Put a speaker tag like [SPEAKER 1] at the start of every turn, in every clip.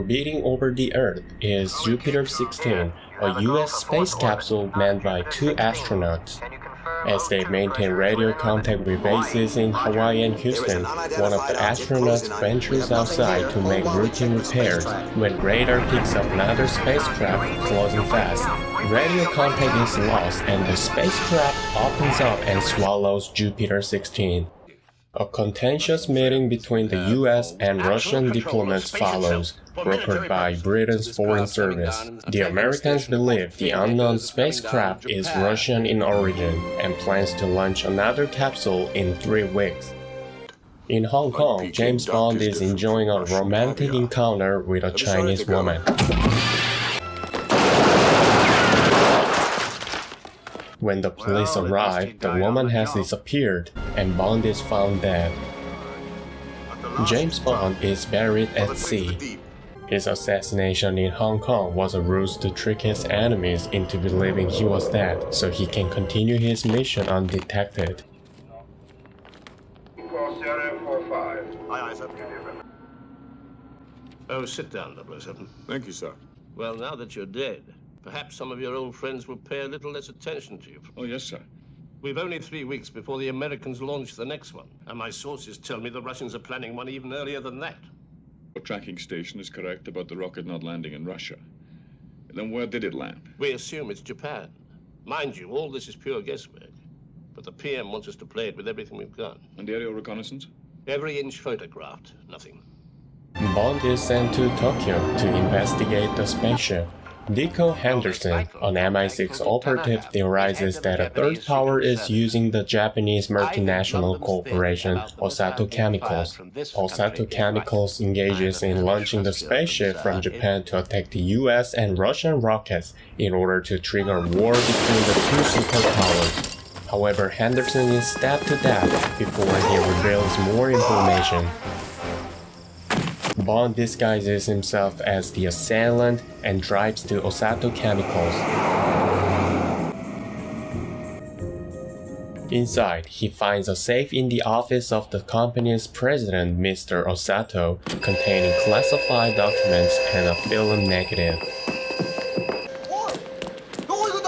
[SPEAKER 1] orbiting over the Earth is Jupiter 16, a US space capsule manned by 2 astronauts. As they maintain radio contact with bases in Hawaii and Houston, one of the astronauts ventures outside to make routine repairs when radar picks up another spacecraft closing fast. Radio contact is lost and the spacecraft opens up and swallows Jupiter 16. A contentious meeting between the US and Russian diplomats follows, brokered by Britain's Foreign Service. The Americans believe the unknown spacecraft is Russian in origin and plans to launch another capsule in 3 weeks. In Hong Kong, James Bond is enjoying a romantic encounter with a Chinese woman. When the police arrive, the woman has disappeared, and Bond is found dead. James Bond is buried at sea. His assassination in Hong Kong was a ruse to trick his enemies into believing he was dead, so he can continue his mission undetected.
[SPEAKER 2] Oh, sit down, 007.
[SPEAKER 3] Thank you, sir.
[SPEAKER 2] Well, now that you're dead, perhaps some of your old friends will pay a little less attention to you.
[SPEAKER 3] Oh, yes, sir.
[SPEAKER 2] We've only 3 weeks before the Americans launch the next one, and my sources tell me the Russians are planning one even earlier than that.
[SPEAKER 3] The tracking station is correct about the rocket not landing in Russia. Then where did it land?
[SPEAKER 2] We assume it's Japan. Mind you, all this is pure guesswork, but the PM wants us to play it with everything we've got.
[SPEAKER 3] And the aerial reconnaissance?
[SPEAKER 2] Every inch photographed, nothing.
[SPEAKER 1] Bond is sent to Tokyo to investigate the spaceship. Deco Henderson, an MI6 operative, theorizes that a third power is using the Japanese multinational corporation Osato Chemicals. Osato Chemicals engages in launching the spaceship from Japan to attack the US and Russian rockets in order to trigger a war between the 2 superpowers. However, Henderson is stabbed to death before he reveals more information. Bond disguises himself as the assailant and drives to Osato Chemicals. Inside, he finds a safe in the office of the company's president, Mr. Osato, containing classified documents and a film negative.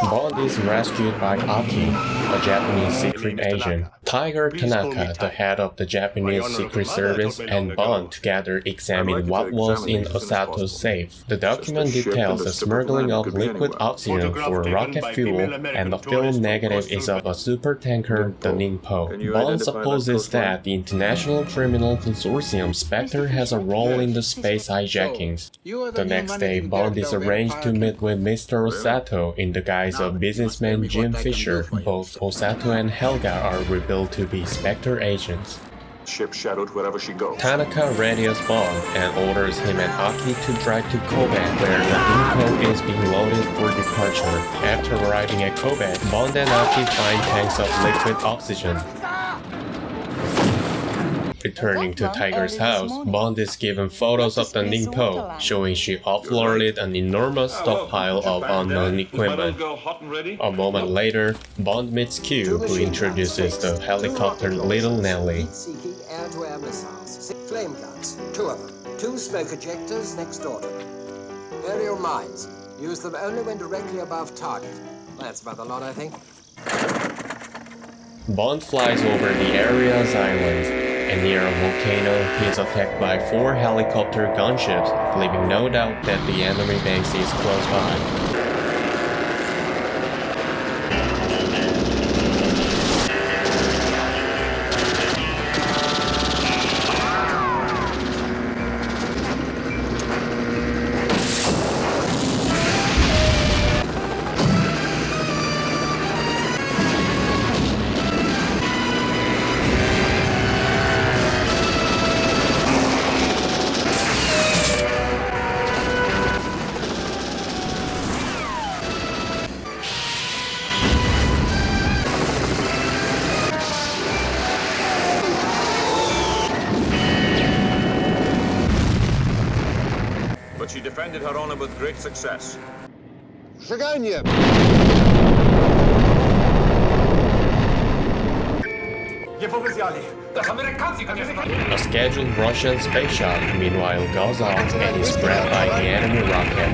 [SPEAKER 1] Bond is rescued by Aki, a Japanese secret agent. Tiger Tanaka, the head of the Japanese Secret Service, and Bond together examine what was in Osato's safe. The document details the smuggling of liquid oxygen for rocket fuel, and the film negative is of a supertanker, the Ningpo. Bond supposes that the International Criminal Consortium Spectre has a role in the space hijackings. The next day, Bond is arranged to meet with Mr. Osato in the guise of businessman Jim Fisher. Both Osato and Helga are revealed to be Spectre agents.
[SPEAKER 4] Ship shadowed wherever she goes.
[SPEAKER 1] Tanaka radios Bond and orders him and Aki to drive to Kobe, where the Ningpo is being loaded for departure. After arriving at Kobe, Bond and Aki find tanks of liquid oxygen. Returning to Tiger's house, Bond is given photos of the Ningpo, showing she offloaded an enormous stockpile of unknown equipment. A moment later, Bond meets Q, who introduces the helicopter Little Nelly.
[SPEAKER 5] Air-to-air missiles, 6 flame guns, 2 of them, 2 smoke ejectors next door to them. Aerial mines, use them only when directly above target. That's about the lot, I think.
[SPEAKER 1] Bond flies over the area's islands, and near a volcano, he is attacked by 4 helicopter gunships, leaving no doubt that the enemy base is close by.
[SPEAKER 4] But she defended her honor with great success.
[SPEAKER 6] Шагание!
[SPEAKER 7] Его взяли.
[SPEAKER 1] A scheduled Russian space shot, meanwhile, goes off and is grabbed by the enemy rocket.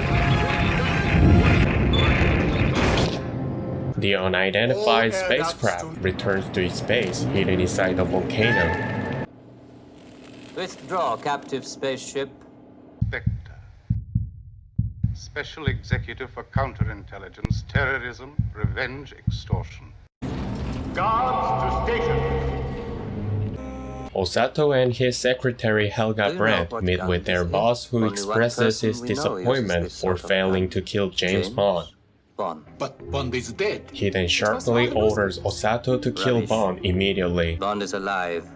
[SPEAKER 1] The unidentified spacecraft returns to its base, hidden inside the volcano.
[SPEAKER 7] Withdraw, captive spaceship.
[SPEAKER 8] Spectre. Special Executive for Counterintelligence, Terrorism, Revenge, Extortion.
[SPEAKER 9] Guards to station.
[SPEAKER 1] Osato and his secretary Helga Brandt meet with their boss, who expresses his disappointment for failing to kill James Bond.
[SPEAKER 9] But Bond is dead.
[SPEAKER 1] He then sharply orders Osato to kill Bond immediately.
[SPEAKER 7] Bond is alive.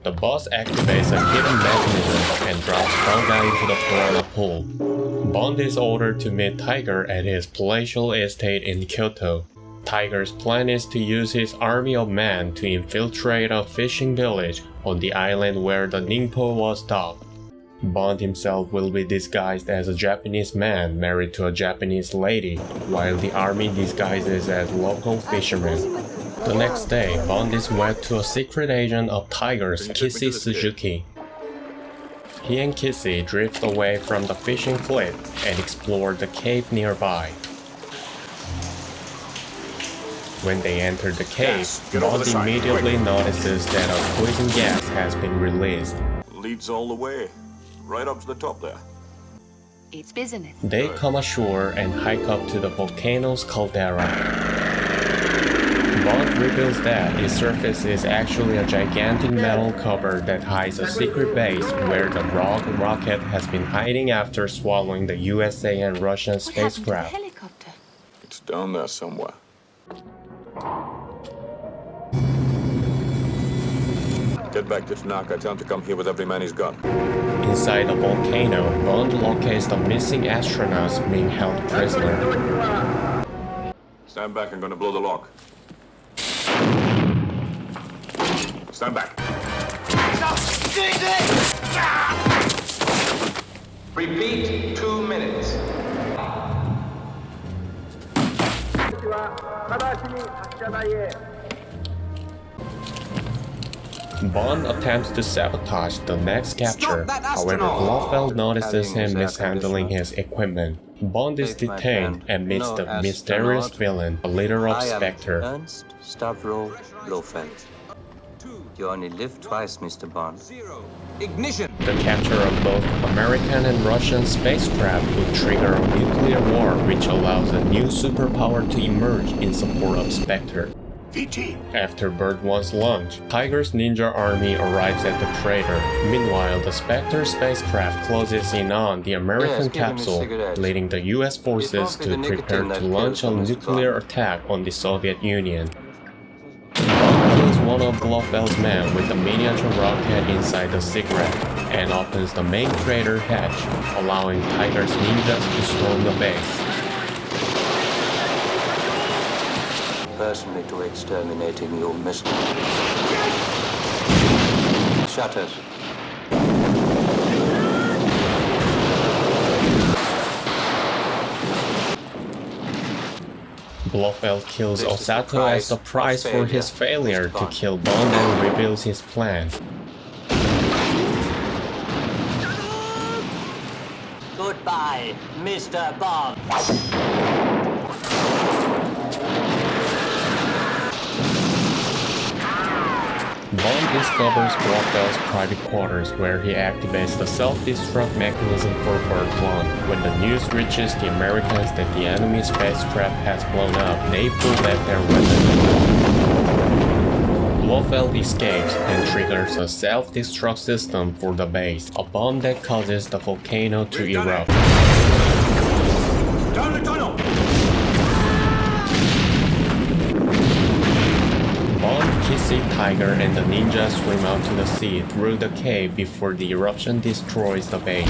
[SPEAKER 1] The boss activates a hidden mechanism and drops Helga into the piranha pool. Bond is ordered to meet Tiger at his palatial estate in Kyoto. Tiger's plan is to use his army of men to infiltrate a fishing village on the island where the Ningpo was docked. Bond himself will be disguised as a Japanese man married to a Japanese lady, while the army disguises as local fishermen. The next day, Bond is wed to a secret agent of Tiger's, Kissy Suzuki. He and Kissy drift away from the fishing fleet and explore the cave nearby. When they enter the cave, Bond immediately notices that a poison gas has been released.
[SPEAKER 4] Leads all the way. Right up to the top there.
[SPEAKER 10] It's business.
[SPEAKER 1] They come ashore and hike up to the volcano's caldera. Bond reveals that its surface is actually a gigantic metal cover that hides a secret base where the Rogue rocket has been hiding after swallowing the USA and Russian spacecraft.
[SPEAKER 10] Helicopter.
[SPEAKER 4] It's down there somewhere. Get back to Tanaka. Tell him to come here with every man he's got.
[SPEAKER 1] Inside the volcano, Bond locates the missing astronauts being held prisoner.
[SPEAKER 4] Stand back. I'm going to blow the lock. Stand back.
[SPEAKER 9] Repeat, 2 minutes.
[SPEAKER 1] Bond attempts to sabotage the next capture, however Blofeld notices him mishandling his equipment. Bond is detained and meets the mysterious villain, a leader of Spectre.
[SPEAKER 7] Ernst Stavro Blofeld. You only live twice, Mr. Bond.
[SPEAKER 5] Ignition!
[SPEAKER 1] The capture of both American and Russian spacecraft would trigger a nuclear war which allows a new superpower to emerge in support of Spectre. After Bird One's launch, Tiger's ninja army arrives at the crater. Meanwhile, the Spectre spacecraft closes in on the American capsule, leading the US forces to prepare to launch a nuclear attack on the Soviet Union. Bond kills one of Blofeld's men with a miniature rocket inside the cigarette and opens the main crater hatch, allowing Tiger's ninjas to storm the base.
[SPEAKER 7] Personally to exterminating your missile. Shutters.
[SPEAKER 1] Blofeld kills Osato as the price for his failure to kill Bond and reveals his plan.
[SPEAKER 7] Goodbye, Mr. Bond.
[SPEAKER 1] Bond discovers Blofeld's private quarters where he activates the self-destruct mechanism for Bird 1. When the news reaches the Americans that the enemy spacecraft has blown up, they pull back their weapons. Blofeld escapes and triggers a self-destruct system for the base, a bomb that causes the volcano to erupt.
[SPEAKER 9] Down the tunnel!
[SPEAKER 1] Bond, Kissy, Tiger, and the ninja swim out to the sea through the cave before the eruption destroys the base.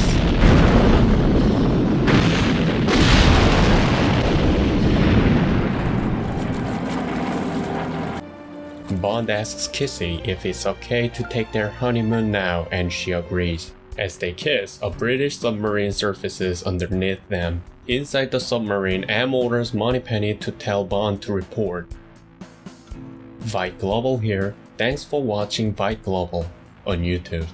[SPEAKER 1] Bond asks Kissy if it's okay to take their honeymoon now, and she agrees. As they kiss, a British submarine surfaces underneath them. Inside the submarine, M orders Moneypenny to tell Bond to report. Vight Global here. Thanks for watching Byte Global on YouTube.